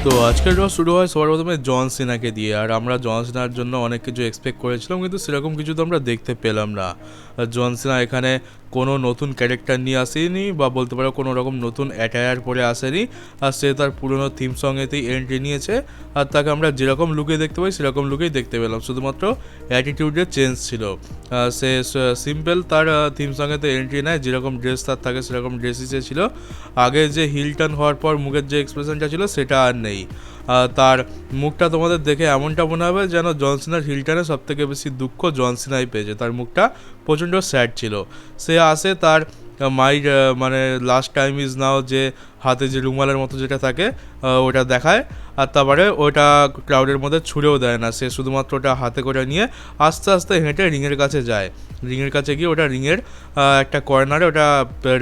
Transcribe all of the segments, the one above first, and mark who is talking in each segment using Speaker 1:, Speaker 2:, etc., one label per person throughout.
Speaker 1: তো আজকের ড্র শুরু হয় সবার প্রথমে জন সিনাকে দিয়ে। আর আমরা জন সিনার জন্য অনেক কিছু এক্সপেক্ট করেছিলাম, কিন্তু সেরকম কিছু তো আমরা দেখতে পেলাম না। জন সিনা এখানে কোনো নতুন ক্যারেক্টার নিয়ে আসেনি, বা বলতে পারো কোনো রকম নতুন অ্যাটায়ার পরে আসেনি। আর সে তার পুরনো থিম সঙ্গেতেই এন্ট্রি নিয়েছে। আর তাকে আমরা যেরকম লুকে দেখতে পাই সেরকম লুকেই দেখতে পেলাম, শুধুমাত্র অ্যাটিটিউডের চেঞ্জ ছিল। সে সিম্পল তার থিম সঙ্গেতে এন্ট্রি নেয়, যেরকম ড্রেস তার থাকে সেরকম ড্রেসই সে ছিল। আগে যে হিল টার্ন হওয়ার পর মুখের যে এক্সপ্রেশনটা ছিল সেটা আর নেই। তার মুখটা তোমাদের দেখে এমনটা মনে হবে যেন জন সিনার হিল টার্নে সবথেকে বেশি দুঃখ জন সিনাই পেয়েছে। তার মুখটা প্রচণ্ড স্যাড ছিল। সে আসে তার মাইর মানে লাস্ট টাইম ইজ নাও, যে হাতে যে রুমালের মতো যেটা থাকে ওটা দেখায়। আর তারপরে ওটা ক্রাউডের মধ্যে ছুঁড়েও দেয় না, সে শুধুমাত্র ওটা হাতে করে নিয়ে আস্তে আস্তে হেঁটে রিংয়ের কাছে যায়। রিংয়ের কাছে গিয়ে ওটা রিংয়ের একটা কর্নারে ওটা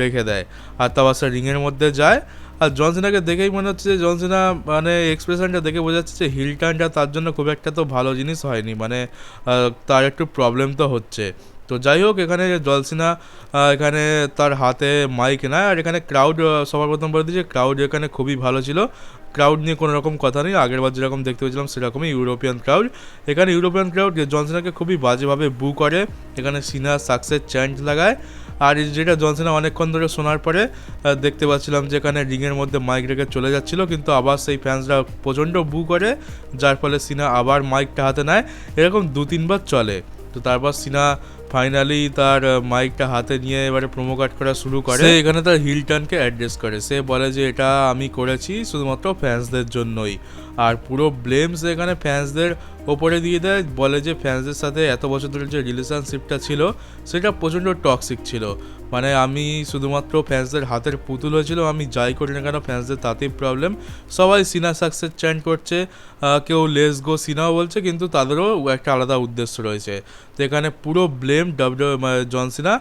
Speaker 1: রেখে দেয়। আর তারপর সে রিংয়ের মধ্যে যায়। আর জন সিনাকে দেখেই মনে হচ্ছে যে জন সিনা মানে এক্সপ্রেশনটা দেখে বোঝা যাচ্ছে যে হিল টার্নটা তার জন্য খুব একটা তো ভালো জিনিস হয়নি, মানে তার একটু প্রবলেম তো হচ্ছে। তো যাই হোক, এখানে জন সিনা এখানে তার হাতে মাইক নেয়। আর এখানে ক্রাউড, সবার প্রথম বলে দিয়েছে ক্রাউড এখানে খুবই ভালো ছিল। ক্রাউড নিয়ে কোনো রকম কথা নেই, আগেরবার যেরকম দেখতে পেয়েছিলাম সেরকমই ইউরোপিয়ান ক্রাউড। এখানে ইউরোপিয়ান ক্রাউড জন সিনাকে খুবই বাজেভাবে বু করে। এখানে সিনা সাকসেস চ্যান্ট লাগায়। আর যেটা জন সিনা অনেকক্ষণ ধরে শোনার পরে দেখতে পাচ্ছিলাম যে এখানে রিংয়ের মধ্যে মাইক রেখে চলে যাচ্ছিলো, কিন্তু আবার সেই ফ্যান্সরা প্রচণ্ড বু করে, যার ফলে সিনা আবার মাইকটা হাতে নেয়। এরকম 2-3 বার চলে। তো তারপর সিনা ফাইনালি তার মাইকটা হাতে নিয়ে এবারে প্রোমো কাট করা শুরু করে। সে এখানে তার হিল টার্নকে অ্যাড্রেস করে। সে বলে যে এটা আমি করেছি শুধুমাত্র ফ্যান্সদের জন্যই। আর পুরো ব্লেমস এখানে ফ্যান্সদের ওপরে দিয়ে দেয়, বলে যে ফ্যান্সদের সাথে এত বছর ধরে যে রিলেশনশিপটা ছিল সেটা প্রচণ্ড টক্সিক ছিল। মানে আমি শুধুমাত্র ফ্যান্সদের হাতের পুতুল হয়েছিল, আমি যাই করি না কেন ফ্যান্সদের তাতেই প্রবলেম। সবাই সিনা সাকসেস চ্যান্ট করছে, কেউ লেস গো সিনাও বলছে, কিন্তু তাদেরও একটা আলাদা উদ্দেশ্য রয়েছে। তো এখানে পুরো ব্লেম জন সিনা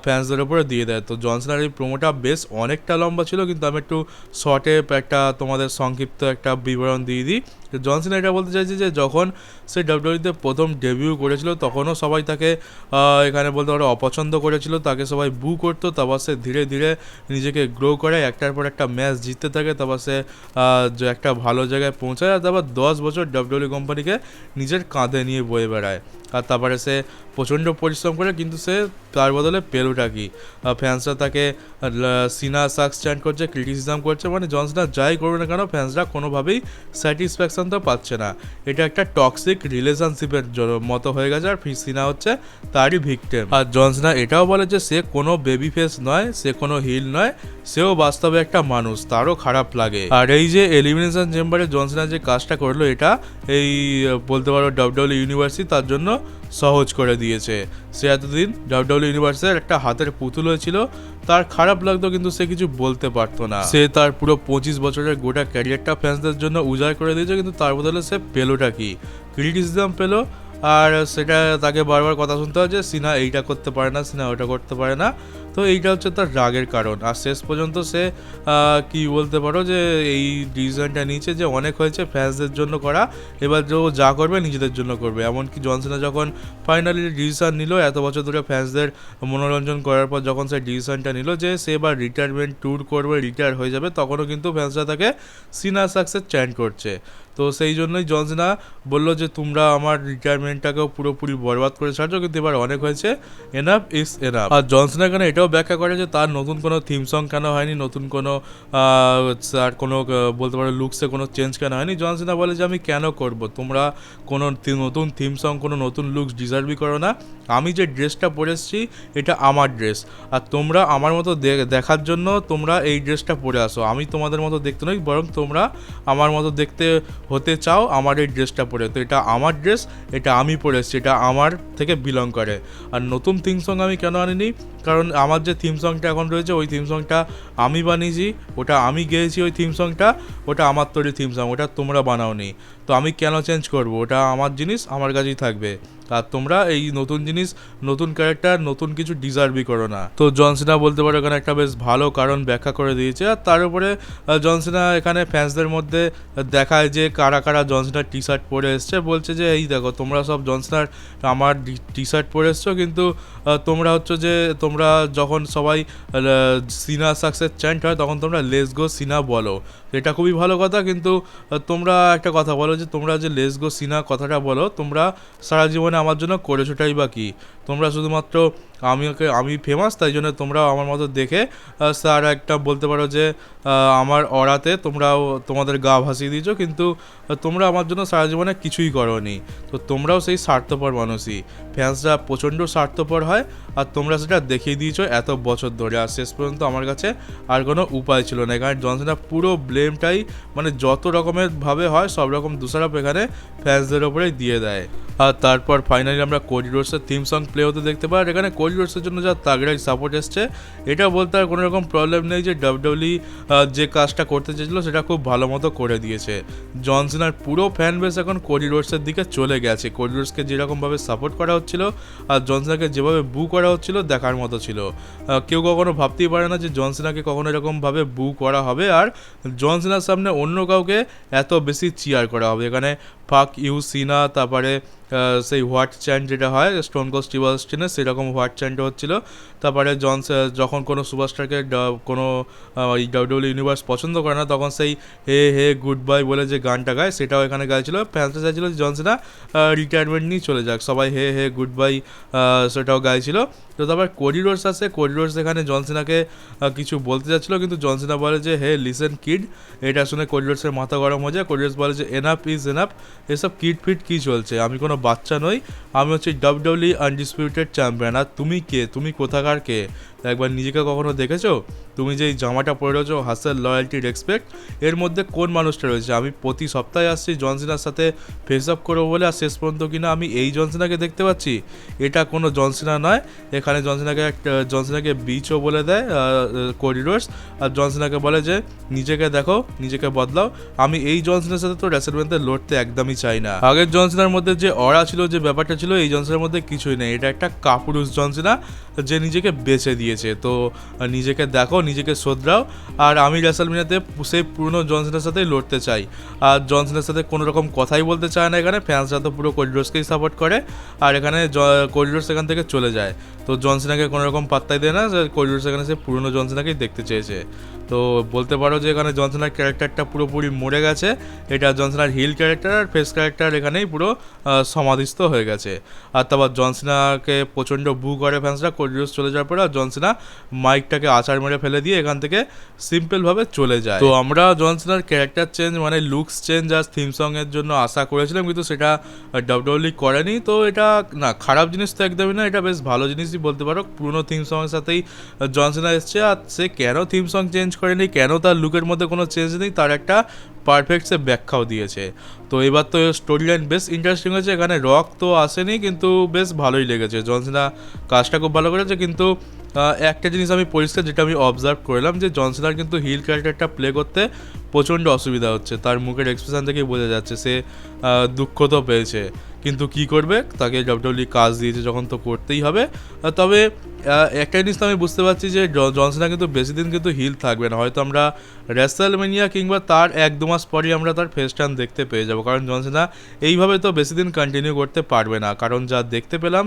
Speaker 1: ফ্যান্সদের ওপরে দিয়ে দেয়। তো জন সিনার এই প্রোমোটা বেশ অনেকটা লম্বা ছিল, কিন্তু আমি একটু শর্টে একটা তোমাদের সংক্ষিপ্ত একটা বিবরণ দিয়ে দিই। জন সিনা এটা বলতে চাইছে যে যখন সে ডাব্লিউডব্লিউইতে প্রথম ডেবিউ করেছিল তখনও সবাই তাকে এখানে বলতে পারো অপছন্দ করেছিল, তাকে সবাই বু করতো। তারপর সে ধীরে ধীরে নিজেকে গ্রো করে, একটার পর একটা ম্যাচ জিততে থাকে। তারপর সে একটা ভালো জায়গায় পৌঁছায়। আর তারপর 10 বছর ডাব্লিউডব্লিউই কোম্পানিকে নিজের কাঁধে নিয়ে বয়ে বেড়ায়। আর তারপরে সে প্রচণ্ড পরিশ্রম করে, কিন্তু সে তার বদলে পেলোটা কি, ফ্যান্সরা তাকে সিনা সাকস চ্যান্ট করছে, ক্রিটিসিজম করছে। মানে জন সিনা যাই করবে না কেন ফ্যান্সরা কোনোভাবেই স্যাটিসফ্যাকশন তো পাচ্ছে না। এটা একটা টক্সিক রিলেশনশিপের মতো হয়ে গেছে, আর সিনা হচ্ছে তারই ভিকটিম। আর জন সিনা এটাও বলে যে সে কোনো বেবি ফেস নয়, সে কোনো হিল নয়, সেও বাস্তবে একটা মানুষ, তারও খারাপ লাগে। আর এই যে এলিমিনেশন চেম্বারে জন সিনা যে কাজটা করলো, এটা এই বলতে পারো ডাব্লিউডব্লিউই ইউনিভার্সই তার জন্য সহজ করে দিয়েছে। সে এতদিন ডাব্লিউডব্লিউই ইউনিভার্সের একটা হাতের পুতুল হয়েছিল, তার খারাপ লাগতো কিন্তু সে কিছু বলতে পারতো না। সে তার পুরো 25 বছরের গোটা ক্যারিয়ারটা ফ্যান্সদের জন্য উজাড় করে দিয়েছে, কিন্তু তার বদলে সে পেলোটা কি, ক্রিটিসিজম পেলো। আর সেটা তাকে বারবার কথা শুনতে হয় যে সিনা এইটা করতে পারে না, সিনা ওটা করতে পারে না। তো এইটা হচ্ছে তার রাগের কারণ। আর শেষ পর্যন্ত সে কি বলতে পারো যে এই ডিসিশনটা নিয়েছে যে অনেক হয়েছে ফ্যান্সদের জন্য করা, এবার যে ও যা করবে নিজেদের জন্য করবে। এমনকি জন সিনা যখন ফাইনালি ডিসিশন নিল, এত বছর ধরে ফ্যান্সদের মনোরঞ্জন করার পর যখন সে ডিসিশনটা নিল যে সে এবার রিটায়ারমেন্ট ট্যুর করবে, রিটায়ার হয়ে যাবে, তখনও কিন্তু ফ্যান্সরা তাকে সিনা সাকসেস চ্যান্ট করছে। তো সেই জন্যই জন সিনা বললো যে তোমরা আমার রিটায়ারমেন্টটাকেও পুরোপুরি বরবাদ করে ছাড়ছো, কিন্তু এবার অনেক হয়েছে, এনাফ ইজ এনাফ। আর জন সিনা এখানে এটাও ব্যাখ্যা করে যে তার নতুন কোনো থিম সং কেন হয়নি, নতুন কোনো তার কোনো বলতে পারো লুকসে কোনো চেঞ্জ কেন হয়নি। জন সিনা বলে যে আমি কেন করব, তোমরা কোনো নতুন থিম সং, কোনো নতুন লুকস ডিজার্ভই করো না। আমি যে ড্রেসটা পরে এসেছি এটা আমার ড্রেস, আর তোমরা আমার মতো দেখার জন্য তোমরা এই ড্রেসটা পরে আসো। আমি তোমাদের মতো দেখতে নই, বরং তোমরা আমার মতো দেখতে হতে চাও আমার এই ড্রেসটা পরে। তো এটা আমার ড্রেস, এটা আমি পরে এসেছি, এটা আমার থেকে বিলং করে। আর নতুন থিম সং আমি কেন আনিনি, কারণ আমার যে থিম সংটা এখন রয়েছে ওই থিম সংটা আমি বানিয়েছি, ওটা আমি গেয়েছি, ওই থিম সংটা ওটা আমার তৈরি থিম সং, ওটা তোমরা বানাওনি। তো আমি কেন চেঞ্জ করব? ওটা আমার জিনিস, আমার কাছেই থাকবে। আর তোমরা এই নতুন জিনিস, নতুন ক্যারেক্টার, নতুন কিছু ডিজার্ভই করো না। তো জন সিনা বলতে পারো এখানে একটা বেশ ভালো কারণ ব্যাখ্যা করে দিয়েছে। আর তার উপরে জন সিনা এখানে ফ্যান্সদের মধ্যে দেখায় যে কারা কারা জন সিনার টি শার্ট পরে এসছে, বলছে যে এই দেখো তোমরা সব জন সিনার আমার টি শার্ট পরে এসছো, কিন্তু তোমরা হচ্ছে যে তোমরা যখন সবাই সিনা সাকসেস চ্যান্ট হয় তখন তোমরা লেস গো সিনা বলো। এটা খুবই ভালো কথা, কিন্তু তোমরা একটা কথা বলো যে তোমরা যে লেস গো সিনা কথাটা বলো, তোমরা সারা জীবনে আমার জন্য করেছোটাই বা কি? তোমরা শুধুমাত্র আমি ফেমাস তাই জন্য তোমরাও আমার মতো দেখে স্যার একটা বলতে পারো যে আমার অরাতে তোমরাও তোমাদের গা ভাসিয়ে দিয়েছো, কিন্তু তোমরা আমার জন্য সারা জীবনে কিছুই করোনি। তো তোমরাও সেই স্বার্থপর মানুষই। ফ্যান্সরা প্রচণ্ড স্বার্থপর হয়, আর তোমরা সেটা দেখিয়ে দিয়েছো এত বছর ধরে। আর শেষ পর্যন্ত আমার কাছে আর কোনো উপায় ছিল না, কারণ জন সিনা পুরো ব্লেমটাই মানে যত রকমের ভাবে হয় সব রকম দোষারোপ এখানে ফ্যান্সদের ওপরেই দিয়ে দেয়। আর তারপর ফাইনালি আমরা কোডি রোডসের থিম সং প্লে হতে দেখতে পাই। আর এখানে কোডি রোডসের জন্য যা তাগড়াই সাপোর্ট এসছে, এটা বলতে আর কোনো রকম প্রবলেম নেই যে ডাব্লিউডাব্লিউই যে কাজটা করতে চেয়েছিল সেটা খুব ভালো মতো করে দিয়েছে। জন সিনার পুরো ফ্যান বেস এখন কোডি রোডসের দিকে চলে গেছে। কোডি রোডসকে যেরকমভাবে সাপোর্ট করা হচ্ছিল আর জন সিনাকে যেভাবে বু করা হচ্ছিল দেখার মতো ছিল। কেউ কখনো ভাবতেই পারে না যে জন সিনাকে কখনো এরকমভাবে বু করা হবে আর জন সিনার সামনে অন্য কাউকে এত বেশি চিয়ার করা হবে। এখানে ফাক ইউ সিনা, তারপরে সেই হোয়াট চ্যান্ট যেটা হয় স্টোন কোল্ড স্টিভ অস্টিনের সেরকম হোয়াট চ্যান্টও হচ্ছিল। তারপরে যখন কোনো সুপারস্টারকে কোনো ডাব্লিউডাব্লিউ ইউনিভার্স পছন্দ করে না তখন সেই হে হে গুড বাই বলে যে গানটা গায় সেটাও এখানে গাইছিল। ফ্যান্সরা চাইছিল যে জন সিনা রিটায়ারমেন্ট নিয়ে চলে যাক, সবাই হে হে গুড বাই সেটাও গাইছিল। তো তারপর কোডি রোডস আসে। কোডি রোডস এখানে জন সিনাকে কিছু বলতে যাচ্ছিলো, কিন্তু জন সিনা বলে যে হে লিসেন কিড। এটা শুনে কোডি রোডসের মাথা গরম হয়ে যায়। কোডি রোডস বলে যে এনাফ ইজ এনাফ, এসব কিড ফিট কী চলছে? আমি কোনো বাচ্চা নই, আমি হচ্ছে ডাব্লিউডাব্লিউই আনডিসপিউটেড চ্যাম্পিয়ন। আর তুমি কে? তুমি কোথাকার কে? একবার নিজেকে কখনো দেখেছো? তুমি যে এই জামাটা পরে রয়েছো হাসেল লয়্যালটি রেসপেক্ট, এর মধ্যে কোন মানুষটা রয়েছে? আমি প্রতি সপ্তাহে আসছি জন সিনার সাথে ফেস আপ করবো বলে, আর শেষ পর্যন্ত কিনা আমি এই জন সিনাকে দেখতে পাচ্ছি। এটা কোনো জন সিনা নয়। এখানে জন সিনাকে বিচও বলে দেয় কোডি রোডস, আর জন সিনাকে বলে যে নিজেকে দেখো, নিজেকে বদলাও। আমি এই জন সিনার সাথে তো রেসলম্যানতে লড়তে একদমই চাই না। আগের জন সিনার মধ্যে যে অরা ছিল, যে ব্যাপারটা ছিল, এই জন সিনার মধ্যে কিছুই নেই। এটা একটা কাপুরুষ জন সিনা যে নিজেকে বেছে দিয়েছে। তো নিজেকে দেখো, নিজেকে শোধরাও। আর আমি রেসলম্যানিয়াতে সেই পুরনো জন সিনার সাথেই লড়তে চাই। আর জন সিনার সাথে কোনো রকম কথাই বলতে চায় না এখানে। ফ্যান্সরা তো পুরো কোডি রোডসকেই সাপোর্ট করে। আর এখানে কোডি রোডস এখান থেকে চলে যায়। তো জন সিনাকে কোনো রকম পাত্তাই দেয় না। কোডি রোডস এখানে সে পুরনো জন সিনাকেই দেখতে চেয়েছে। তো বলতে পারো যে এখানে জন সিনার ক্যারেক্টারটা পুরোপুরি মরে গেছে। এটা জন সিনার হিল ক্যারেক্টার আর ফেস ক্যারেক্টার এখানেই পুরো সমাধিস্থ হয়ে গেছে। আর তারপর জন সিনাকে প্রচণ্ড বু করে ফ্যান্সরা। কোডি রোডস চলে যাওয়ার পরে আর জন সিনা মাইকটাকে আছাড় মেরে ফেলে দিয়ে এখান থেকে সিম্পলভাবে চলে যায়। তো আমরা জন সিনার ক্যারেক্টার চেঞ্জ মানে লুকস চেঞ্জ আর থিম সঙের জন্য আশা করেছিলাম, কিন্তু সেটা ডাব্লিউডাব্লিউই করেনি। তো এটা না খারাপ জিনিস তো একদমই না, এটা বেশ ভালো জিনিসই বলতে পারো। পুরনো থিম সঙের সাথেই জন সিনা এসছে, আর সে কেন থিম সং চেঞ্জ করেনি, কেন তার লুকের মধ্যে কোনো চেঞ্জ নেই, তার একটা পারফেক্ট সে ব্যাখ্যাও দিয়েছে। তো এবার তো স্টোরি লাইন বেশ ইন্টারেস্টিং হয়েছে। এখানে রক তো আসেনি, কিন্তু বেশ ভালোই লেগেছে। জন সিনা কাজটা খুব ভালো করেছে, কিন্তু একটা জিনিস আমি পরিষ্কার যেটা আমি অবজার্ভ করলাম যে জন সিনার কিন্তু হিল ক্যারেক্টারটা প্লে করতে প্রচণ্ড অসুবিধা হচ্ছে। তার মুখের এক্সপ্রেশন থেকেই বোঝা যাচ্ছে সে দুঃখ তো পেয়েছে, কিন্তু কি করবে, তাকে ডাব্লিউডাব্লিউই কাজ দিয়েছে যখন তো করতেই হবে। তবে একটা জিনিস তো আমি বুঝতে পারছি যে জন সিনা কিন্তু বেশি দিন কিন্তু হিল থাকবে না। হয়তো আমরা রেসলম্যানিয়া কিংবা তার 1-2 মাস পরই আমরা তার ফেস টার্ন দেখতে পেয়ে যাবো, কারণ জন সিনা এইভাবে তো বেশি দিন কন্টিনিউ করতে পারবে না। কারণ যা দেখতে পেলাম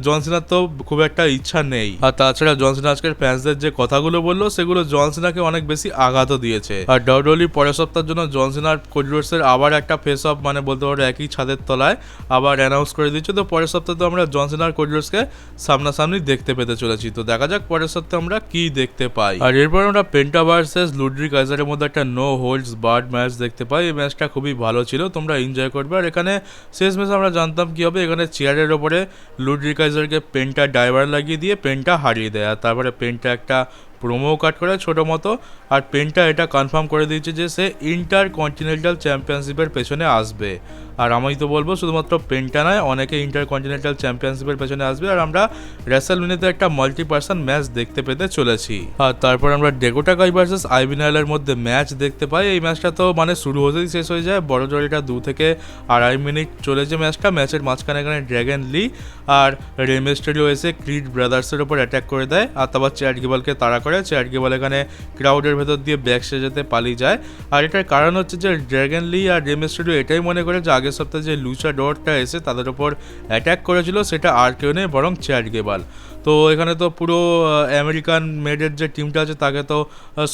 Speaker 1: জন সিনার তো খুব একটা ইচ্ছা নেই। আর তাছাড়া জন সিনা আজকের ফ্যান্সদের যে কথাগুলো বললো সেগুলো জন সিনাকে অনেক বেশি আঘাতও দিয়েছে। আর ডাব্লিউডাব্লিউই পরের সপ্তাহের জন্য জন সিনার কোডি রোডসের আবার একটা ফেস অফ মানে বলতে পারো একই ছাদের তলায় আবার অ্যানাউন্স করে দিচ্ছে। তো পরের সপ্তাহে তো আমরা জন সিনা আর কোডি রোডসকে সামনাসামনি দেখতে পেতে চলেছি। তো দেখা যাক পরের সপ্তাহে আমরা কি দেখতে পাই। আর এরপর আমরা পেন্টা ভার্সেস লুডরিক কাইজারের মধ্যে একটা নো হোল্ডস বার্ড ম্যাচ দেখতে পাই। এই ম্যাচটা খুবই ভালো ছিল, তোমরা এনজয় করবে। আর এখানে শেষ ম্যাচ আমরা জানতাম কি হবে। এখানে চেয়ারের ওপরে লুডরিক কাইজারকে পেন্টা ড্রাইভার লাগিয়ে দিয়ে পেন্টা হারিয়ে দেয়, আর তারপরে পেন্টা একটা প্রোমো কাট করে ছোটো মতো, আর পেন্টা এটা কনফার্ম করে দিয়েছে যে সে ইন্টার কন্টিনেন্টাল চ্যাম্পিয়নশিপের পেছনে আসবে। আর আমি তো বলবো শুধুমাত্র পেন্টা নয়, অনেকে ইন্টার কন্টিনেন্টাল চ্যাম্পিয়নশিপের পেছনে আসবে, আর আমরা রেসেলমেনিয়াতে একটা মাল্টি পার্সন ম্যাচ দেখতে পেতে চলেছি। আর তারপর আমরা ডেকোটা কাই ভার্সেস আইভি নাইলের মধ্যে ম্যাচ দেখতে পাই। এই ম্যাচটা তো মানে শুরু হতেই শেষ হয়ে যায়, বড় জোর এটা 2 থেকে 2.5 মিনিট চলেছে ম্যাচটা। ম্যাচের মাঝখানে এখানে ড্র্যাগন লি আর রে মিস্টেরিও এসে ক্রিড ব্রাদার্সের ওপর অ্যাটাক করে দেয়, আর তারপর চ্যাট গেবলকে তাড়া করে। চ্যাট গেবল এখানে ক্রাউডের ভেতর দিয়ে ব্যাক স্টেজেতে পালিয়ে যায়। আর এটার কারণ হচ্ছে যে ড্র্যাগন লি আর রে মিস্টেরিও এটাই মনে করে যে আগের সপ্তাহে যে লুচা ডরটা এসে তাদের ওপর অ্যাটাক করেছিল সেটা আর কেউ নেই বরং চ্যাট গেবল। তো এখানে তো পুরো আমেরিকান মেডের যে টিমটা আছে তাকে তো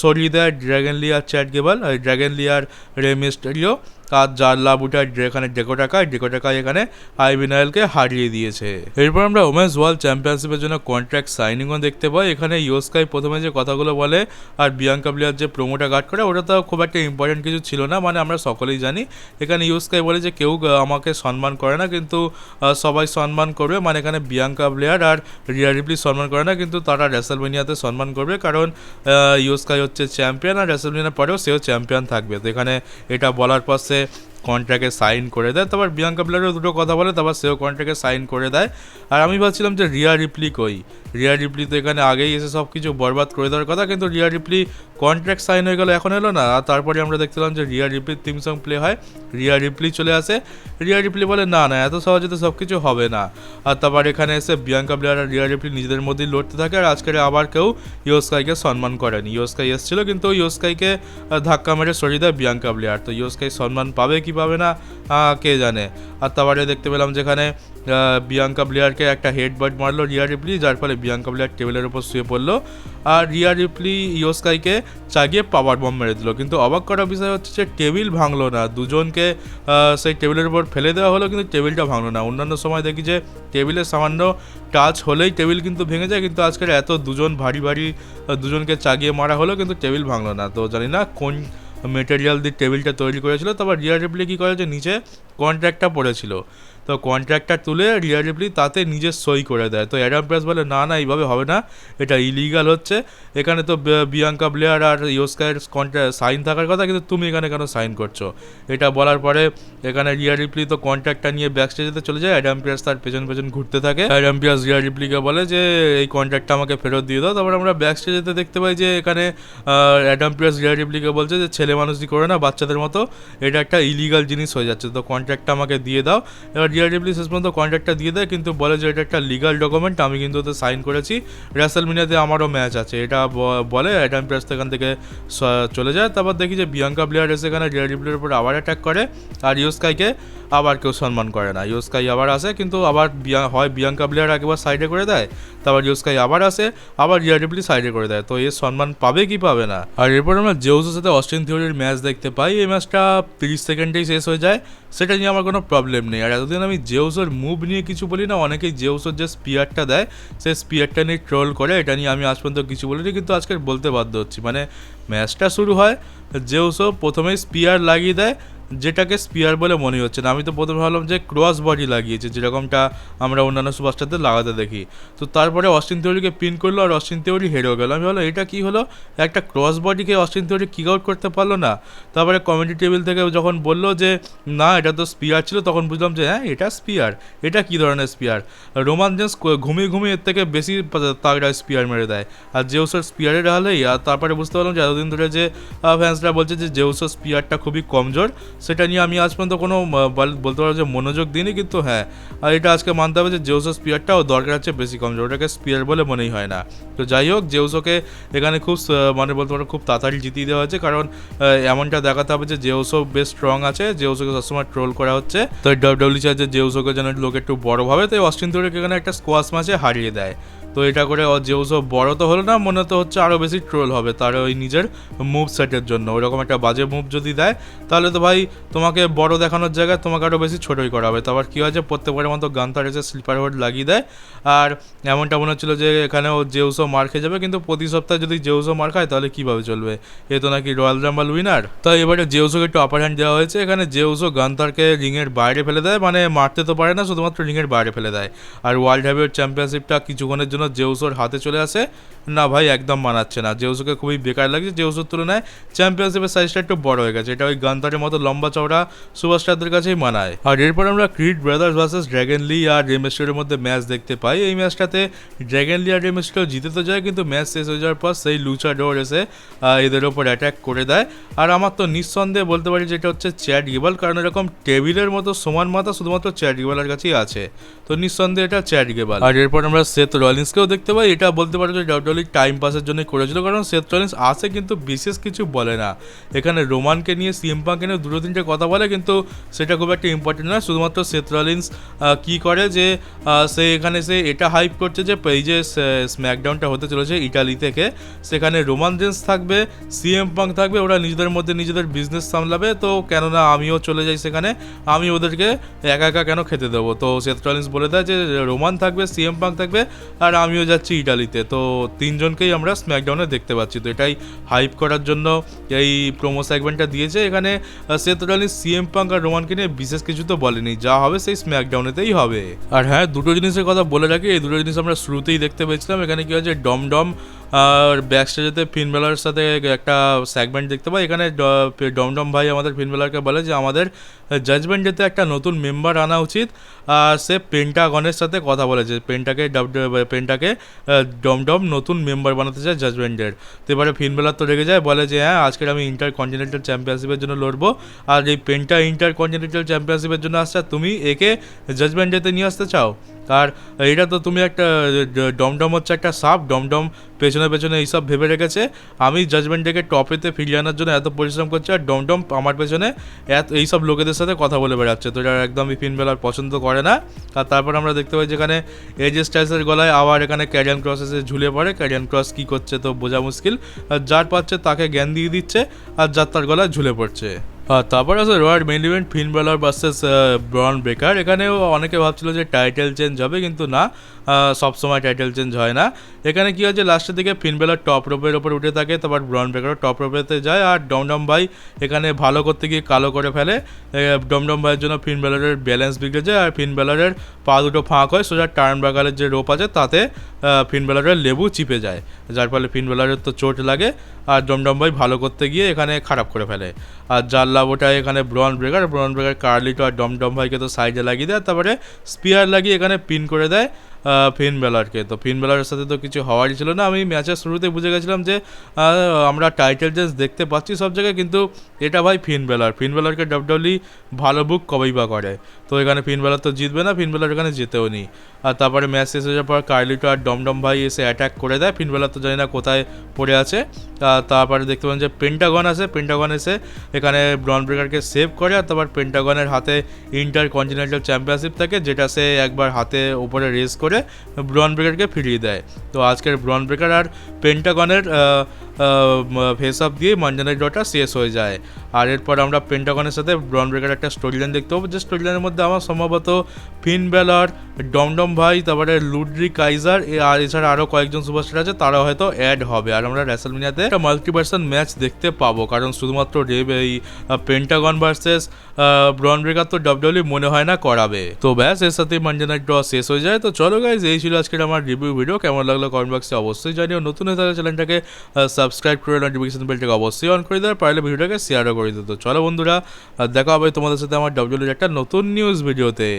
Speaker 1: সরিয়ে দেয় ড্র্যাগন লি আর চ্যাট গেবল, ড্র্যাগন লি আর রে মিস্টেরিও। আর যার লাভ উঠায় এখানে ডেকোটাকায় এখানে আইভি নাইলকে হারিয়ে দিয়েছে। এরপর আমরা ওমেন্স ওয়ার্ল্ড চ্যাম্পিয়নশিপের জন্য কন্ট্রাক্ট সাইনিংও দেখতে পাই। এখানে ইয়োস্কাই প্রথমে যে কথাগুলো বলে আর বিয়াঙ্কা ব্লেয়ার যে প্রোমোটা গার্ড করে ওটা তো খুব একটা ইম্পর্টেন্ট কিছু ছিল না, মানে আমরা সকলেই জানি। এখানে ইয়োস্কাই বলে যে কেউ আমাকে সম্মান করে না কিন্তু সবাই সম্মান করবে, মানে এখানে বিয়াঙ্কা ব্লেয়ার আর রিয়া রিপ্লি সম্মান করে না কিন্তু তারা রেসেলমেনিয়াতে সম্মান করবে, কারণ ইয়োস্কাই হচ্ছে চ্যাম্পিয়ন আর রেসেলমেনিয়ার পরেও সেও চ্যাম্পিয়ন থাকবে। তো এখানে এটা বলার পর সে কন্ট্রাক্টে সাইন করে দেয়। তারপর বিয়াঙ্কা ব্লেয়ারও দুটো কথা বলে, তারপর সেও কন্ট্রাক্টে সাইন করে দেয়। আর আমি ভাবছিলাম যে রিয়া রিপ্লি কই, রিয়া রিপ্লি তো এখানে আগেই এসে সব কিছু বরবাদ করে দেওয়ার কথা, কিন্তু রিয়া রিপ্লি কন্ট্রাক্ট সাইন হয়ে গেল এখন এলো না। আর তারপরে আমরা দেখছিলাম যে রিয়া রিপ্লির থিম সং প্লে হয়, রিয়া রিপ্লি চলে আসে। রিয়া রিপ্লি বলে না না এত সহজে তো সব কিছু হবে না। আর তারপর এখানে এসে বিয়াঙ্কা ব্লেয়ার আর রিয়া রিপ্লি নিজেদের মধ্যেই লড়তে থাকে। আর আজকে আবার কেউ ইয়োস্কাইকে সম্মান করেনি। ইয়োস্কাই এসেছিল কিন্তু ইয়োস্কাইকে ধাক্কা মেরে সরিয়ে দেয় বিয়াঙ্কা ব্লেয়ার। তো ইয়োস্কাই সম্মান পাবে কি পাবে না কে জানে। আর তারপরে দেখতে পেলাম যেখানে বিয়াঙ্কা ব্লেয়ারকে একটা হেডবাট মারলো রিয়া রিপ্লি, যার ফলে বিয়াঙ্কা ব্লেয়ার টেবিলের উপর শুয়ে পড়লো। আর রিয়া রিপ্লি ইয়োস্কাইকে চাগিয়ে পাওয়ার বম মেরে দিল, কিন্তু অবাক করার বিষয় হচ্ছে যে টেবিল ভাঙলো না। দুজনকে সেই টেবিলের উপর ফেলে দেওয়া হলো কিন্তু টেবিলটা ভাঙলো না। অন্যান্য সময় দেখি যে টেবিলের সামান্য টাচ হলেই টেবিল কিন্তু ভেঙে যায়, কিন্তু আজকের এত দুজন ভারী ভারী দুজনকে চাগিয়ে মারা হলো কিন্তু টেবিল ভাঙলো না। তো জানি না কোন মেটেরিয়াল দিয়ে টেবিলটা তৈরি করেছিল। তারপর রিয়া রিপ্লি কী করেছে, নিচে কন্ট্রাক্টটা পড়েছিল, তো কন্ট্রাক্টটা তুলে রিয়া রিপ্লি তাতে নিজের সই করে দেয়। তো অ্যাডাম পেস বলে না না এইভাবে হবে না, এটা ইলিগাল হচ্ছে। এখানে তো বিয়াঙ্কা ব্লেয়ার আর ইয়োস্কাইয়ের সাইন থাকার কথা, কিন্তু তুমি এখানে কেন সাইন করছো? এটা বলার পরে এখানে রিয়া রিপ্লি তো কন্ট্রাক্টটা নিয়ে ব্যাক স্টেজেতে চলে যায়। অ্যাডাম পিয়ার্স তার পেছন পেছন ঘুরতে থাকে। অ্যাডাম পিয়ার্স রিয়া রিপ্লিকে বলে যে এই কন্ট্রাক্টটা আমাকে ফেরত দিয়ে দাও। তারপর আমরা ব্যাক স্টেজেতে দেখতে পাই যে এখানে অ্যাডাম পিয়ার্স রিয়া রিপ্লিকে বলছে যে ছেলে মানুষই করে না, বাচ্চাদের মতো, এটা একটা ইলিগাল জিনিস হয়ে যাচ্ছে, তো কন্ট্রাক্টটা আমাকে দিয়ে দাও। এবার রিয়া রিপ্লি শেষ পর্যন্ত কন্ট্রাক্টটা দিয়ে দেয়, কিন্তু বলে যে এটা একটা লিগাল ডকুমেন্ট, আমি কিন্তু ওতে সাইন করেছি, রেসেলমেনিয়াতে আমারও ম্যাচ আছে, এটা বলে অ্যাডাম পিয়ার্স এখান থেকে চলে যায়। তারপর দেখি যে বিয়াঙ্কা ব্লেয়ার এসে এখানে রিয়া রিপ্লির উপর আবার অ্যাটাক করে, আর ইয়োস্কাইকে আবার কেউ সম্মান করে না। ইয়োস্কাই আবার আসে, কিন্তু আবার হয় বিয়াঙ্কা ব্লেয়ার একবার সাইডে করে দেয়, তারপর ইয়োস্কাই আবার আসে, আবার রিয়া রিপ্লি সাইডে করে দেয়। তো এর সম্মান পাবে কি পাবে না। আর এরপর আমরা জেউসের সাথে অস্টিন থিওরির ম্যাচ দেখতে পাই। এই ম্যাচটা 30 সেকেন্ডেই শেষ হয়ে যায়, সেটা নিয়ে আমার কোনো প্রবলেম নেই। আর এতদিন আমি জেউসের মুভ নিয়ে কিছু বলি না, অনেকেই জেউসের যে স্পিয়ারটা দেয় সেই স্পিয়ারটা নিয়ে ট্রোল করে, এটা নিয়ে আমি আজ পর্যন্ত কিছু বলিনি, কিন্তু আজকে বলতে বাধ্য হচ্ছি। মানে ম্যাচটা শুরু হয়, জেউসও প্রথমেই স্পিয়ার লাগিয়ে দেয়, যেটাকে স্পিয়ার বলে মনে হচ্ছে না। আমি তো প্রথমে ভাবলাম যে ক্রস বডি লাগিয়েছে, যেরকমটা আমরা অন্যান্য সুপারস্টারদের লাগাতে দেখি। তো তারপরে অস্টিন থিওরিকে পিন করলো আর অস্টিন থিওরি হেরেও গেল। আমি ভাবলাম এটা কী হলো, একটা ক্রস বডিকে অস্টিন থিওরি কিক আউট করতে পারলো না। তারপরে কমেডি টেবিল থেকে যখন বললো যে না এটা তো স্পিয়ার ছিল, তখন বুঝলাম যে হ্যাঁ এটা স্পিয়ার। এটা কী ধরনের স্পিয়ার? রোমান জেন্স ঘুমিয়ে ঘুমিয়ে এর থেকে বেশি তাগড়া স্পিয়ার মেরে দেয়, আর জেউসের স্পিয়ারের হালেই। আর তারপরে বুঝতে পারলাম যে এতদিন ধরে যে ফ্যান্সরা বলছে যে জেউসের স্পিয়ারটা খুবই কমজোর, সেটা নিয়ে আমি আজ পর্যন্ত কোনো বলতে পারবো যে মনোযোগ দিইনি, কিন্তু হ্যাঁ আর এটা আজকে মানতে হবে যে জেউসের স্পিয়ারটাও দরকার হচ্ছে বেশি কমজোর, ওটাকে স্পিয়ার বলে মনেই হয় না। তো যাই হোক, জেউসোকে এখানে খুব মানে বলতে পারো খুব তাড়াতাড়ি জিতিয়ে দেওয়া হয়েছে, কারণ এমনটা দেখাতে হবে যে জেউসো বেশ স্ট্রং আছে, জেউসোকে সবসময় ট্রোল করা হচ্ছে। তো ডাব্লিউডব্লিউ চায় যে জেউসোকে যেন লোক একটু বড় ভাবে, তাই অস্টিন থিওরিকে এখানে একটা স্কোয়াশ ম্যাচে হারিয়ে দেয়। তো এটা করে জেউসো বড় তো হলো না, মনে তো হচ্ছে আরও বেশি ট্রোল হবে তার ওই নিজের মুভ সেটের জন্য। ওইরকম একটা বাজে মুভ যদি দেয় তাহলে তো ভাই তোমাকে বড় দেখানোর জায়গায় তোমাকে আরও বেশি ছোটোই করা হবে। তারপর কী হয়েছে, প্রত্যেকবারের মতো গান্থার এসে স্লিপার হোল্ড লাগিয়ে দেয়, আর এমনটা মনে হচ্ছিলো যে এখানেও জেউসও মার খেয়ে যাবে, কিন্তু প্রতি সপ্তাহে যদি জেউসও মার খায় তাহলে কীভাবে চলবে, এ তো নাকি রয়্যাল রাম্বল উইনার। তাই এবারে জেউসোকে একটু আপার হ্যান্ড দেওয়া হয়েছে। এখানে জেউসও গান্থারকে রিংয়ের বাইরে ফেলে দেয়, মানে মারতে তো পারে না, শুধুমাত্র রিংয়ের বাইরে ফেলে দেয়। আর ওয়ার্ল্ড হেভিওয়েট চ্যাম্পিয়নশিপটা কিছুক্ষণের জন্য জেউসোর হাতে চলে আসে। না ভাই, একদম মানাচ্ছে না, জেউসোকে খুবই বেকার লাগছে। জেউসোর তুলনায় চ্যাম্পিয়নশিপের সাইজটা একটু বড় হয়ে গেছে, এটা ওই গান্থারের মতো লম্বা চওড়া সুপারস্টারদের কাছেই মানায়। আর এরপর আমরা ক্রিড ব্রাদার্স ভার্সেস ড্র্যাগন লি আর রে মিস্টিরিওর মধ্যে ম্যাচ দেখতে পাই। এই ম্যাচটাতে ড্র্যাগন লি আর রে মিস্টিরিও জিতে তো যায়, কিন্তু ম্যাচ শেষ হয়ে যাওয়ার পর সেই লুচাডোর এসে এদের ওপর অ্যাটাক করে দেয়। আর আমার তো নিঃসন্দেহে বলতে পারি যে এটা হচ্ছে চ্যাড গেবল, কারণ এরকম টেবিলের মতো সমান মাথা শুধুমাত্র চ্যাড গেবলের কাছেই আছে, তো নিঃসন্দেহে এটা চ্যাড গেবল। আর এরপর আমরা সেথ রলিন্সকেও দেখতে পাই। এটা বলতে পারি যে ডাব্লিউডব্লিউই টাইম পাসের জন্যই করেছিল, কারণ সেথ রলিন্স আসে কিন্তু বিশেষ কিছু বলে না। এখানে রোমানকে নিয়ে সিএম পাঙ্ককে নিয়ে দুটো তিনটে কথা বলে, কিন্তু সেটা খুব একটা ইম্পর্টেন্ট না। শুধুমাত্র সেথ রলিন্স কী করে যে সে এখানে সে এটা হাইপ করছে যে এই যে স্ম্যাকডাউনটা হতে চলেছে ইটালি থেকে, সেখানে রোমান রেন্স থাকবে, সিএম পাঙ্ক থাকবে, ওরা নিজেদের মধ্যে নিজেদের বিজনেস সামলাবে, তো কেননা আমিও চলে যাই সেখানে, আমি ওদেরকে একা একা কেন খেতে দেবো। তো সেথ রলিন্স বলে দেয় যে রোমান থাকবে, সিএম পাঙ্ক থাকবে, আর আমিও যাচ্ছি ইটালিতে। তো তিনজনকেই আমরা স্ম্যাকডাউনে দেখতে পাচ্ছি। তো এটাই হাইপ করার জন্য এই প্রোমো সেগমেন্টটা দিয়েছে। এখানে সেথ রলিন্স সিএম পাঙ্ক আর রোমানকে নিয়ে বিশেষ কিছু তো বলেনি, যা হবে সেই স্ম্যাকডাউনেতেই হবে। আর হ্যাঁ, দুটো জিনিসের কথা বলে রাখি, এই দুটো জিনিস আমরা শুরুতেই দেখতে পেয়েছিলাম। এখানে কি হয়েছে, ডমডম আর ব্যাকস্টেজেতে ফিন বেলারের সাথে একটা সেগমেন্ট দেখতে পাই। এখানে ডমডম ভাই আমাদের ফিন বেলারকে বলে যে আমাদের জাজমেন্ট ডেতে একটা নতুন মেম্বার আনা উচিত। আর সে পেন্টাগনের সাথে কথা বলেছে, পেন্টাকে ডমডম নতুন মেম্বার বানাতে চায় জাজমেন্টের। তো এবারে ফিন বেলার তো রেগে যায়, বলে যে হ্যাঁ, আজকের আমি ইন্টার কন্টিনেন্টাল চ্যাম্পিয়নশিপের জন্য লড়বো, আর এই পেন্টা ইন্টার কন্টিনেন্টাল চ্যাম্পিয়নশিপের জন্য আসছে, তুমি একে জাজমেন্ট ডেতে নিয়ে আসতে চাও। আর এটা তো তুমি একটা ডমডম হচ্ছে একটা সাপ, ডমডম পেছনে পেছনে এইসব ভেবে রেখেছে আমি জাজমেন্ট ডেকে টপেতে ফিরিয়ে আনার জন্য এত পরিশ্রম করছি, আর ডমডম আমার পেছনে এইসব লোকেদের সাথে কথা বলে বেড়াচ্ছে। তো এটা একদমই ফিন বেলার পছন্দ করে না। আর তারপর আমরা দেখতে পাই যেখানে এজে স্টাইলসের গলায় আবার এখানে ক্যারিয়ান ক্রস এসে ঝুলে পড়ে। ক্যারিয়ান ক্রস কী করছে তো বোঝা মুশকিল, আর যার পাচ্ছে তাকে জ্ঞান দিয়ে দিচ্ছে, আর যার তার গলায় ঝুলে পড়ছে। তারপর আছে রয়্যাল মেইন ইভেন্ট ফিন বেলার ভার্সেস ব্রন ব্রেকার। এখানেও অনেকে ভাবছিল যে টাইটেল চেঞ্জ হবে, কিন্তু না, সবসময় টাইটেল চেঞ্জ হয় না। এখানে কী হয়েছে, লাস্টের দিকে ফিন বেলার টপ রোপের ওপর উঠে থাকে, তারপর ব্রন ব্রেকারও টপ রোপেতে যায়, আর ডমডম ভাই এখানে ভালো করতে গিয়ে কালো করে ফেলে। ডমডম ভাইয়ের জন্য ফিন বেলারের ব্যালেন্স বিগড়ে যায়, আর ফিন বেলারের পা দুটো ফাঁক হয়, সোজা টার্ন ব্যাগারের যে রোপ আছে তাতে ফিন বেলারের লেবু চিপে যায়, যার ফলে ফিন বেলারের তো চোট লাগে, আর ডমডম ভাই ভালো করতে গিয়ে এখানে খারাপ করে ফেলে। আর যার লাভ ওটাই এখানে ব্রন ব্রেকার কার্লিটো আর ডমডম ভাইকে তো সাইডে লাগিয়ে দেয়, তারপরে স্পিয়ার লাগিয়ে এখানে পিন করে দেয় ফিন বেলারকে। তো ফিন বেলারের সাথে তো কিছু হওয়ারই ছিল না। আমি ম্যাচের শুরুতে বুঝে গেছিলাম যে আমরা টাইটেল চেঞ্জ দেখতে পাচ্ছি সব জায়গায়, কিন্তু এটা ভাই ফিন বেলারকে ডাব্লিউডব্লিউই ভালো বুক কবেই বা করে। তো এখানে ফিন বেলার তো জিতবে না, ফিন বেলার এখানে যেতেও নি। আর তারপরে ম্যাচ শেষ হয়ে যাওয়ার পর কার্লিটো আর ডমডম ভাই এসে অ্যাটাক করে দেয়। ফিন বেলার তো জানি না কোথায় পড়ে আছে। তারপরে দেখতে পান যে পেন্টাগন আছে, পেন্টাগন এসে এখানে ব্রন ব্রেকারকে সেভ করে, আর তারপর পেন্টাগনের হাতে ইন্টার কন্টিনেন্টাল চ্যাম্পিয়নশিপ থাকে, যেটা সে একবার হাতে ওপরে রেস করে ব্রন ব্রেকারকে ফিরিয়ে দেয়। তো আজকের ব্রন ব্রেকার আর পেন্টাগনের ফেস আপ দিয়ে মানডে নাইট ডটা শেষ হয়ে যায়। আর এরপর আমরা পেন্টাগনের সাথে ব্রন ব্রেকার একটা স্টোরি লাইন দেখতে পাবো, যে স্টোরি লাইনের মধ্যে আমার সম্ভবত ফিন বেলার, ডমডম ভাই, তারপরে লুড্রি কাইজার, আর এছাড়া আরও কয়েকজন সুপারস্টার আছে, তারা হয়তো অ্যাড হবে। আর আমরা রেসলমেনিয়াতে একটা মাল্টিভার্সাল ম্যাচ দেখতে পাবো, কারণ শুধুমাত্র এই পেন্টাগন ভার্সেস ব্রন ব্রেকার তো ডাব্লিউডব্লিউই মনে হয় না করাবে। তো ব্যাস, এর সাথে মানডে নাইট ড্র শেষ হয়ে যায়। তো চলো গাইজ, এই ছিল আজকের আমার রিভিউ ভিডিও। কেমন লাগলো কমেন্ট বক্সে অবশ্যই জানিও। নতুন হয়ে থাকলে চ্যানেলটাকে সাবস্ক্রাইব করে নোটিফিকেশন বেলটাকে অবশ্যই অন করে দেওয়ার, পারলে ভিডিওটাকে শেয়ারও করে দিত। চলো বন্ধুরা, দেখা হবে তোমাদের সাথে আমার ডাব্লিউডব্লিউইর একটা নতুন নিউজ ভিডিওতে।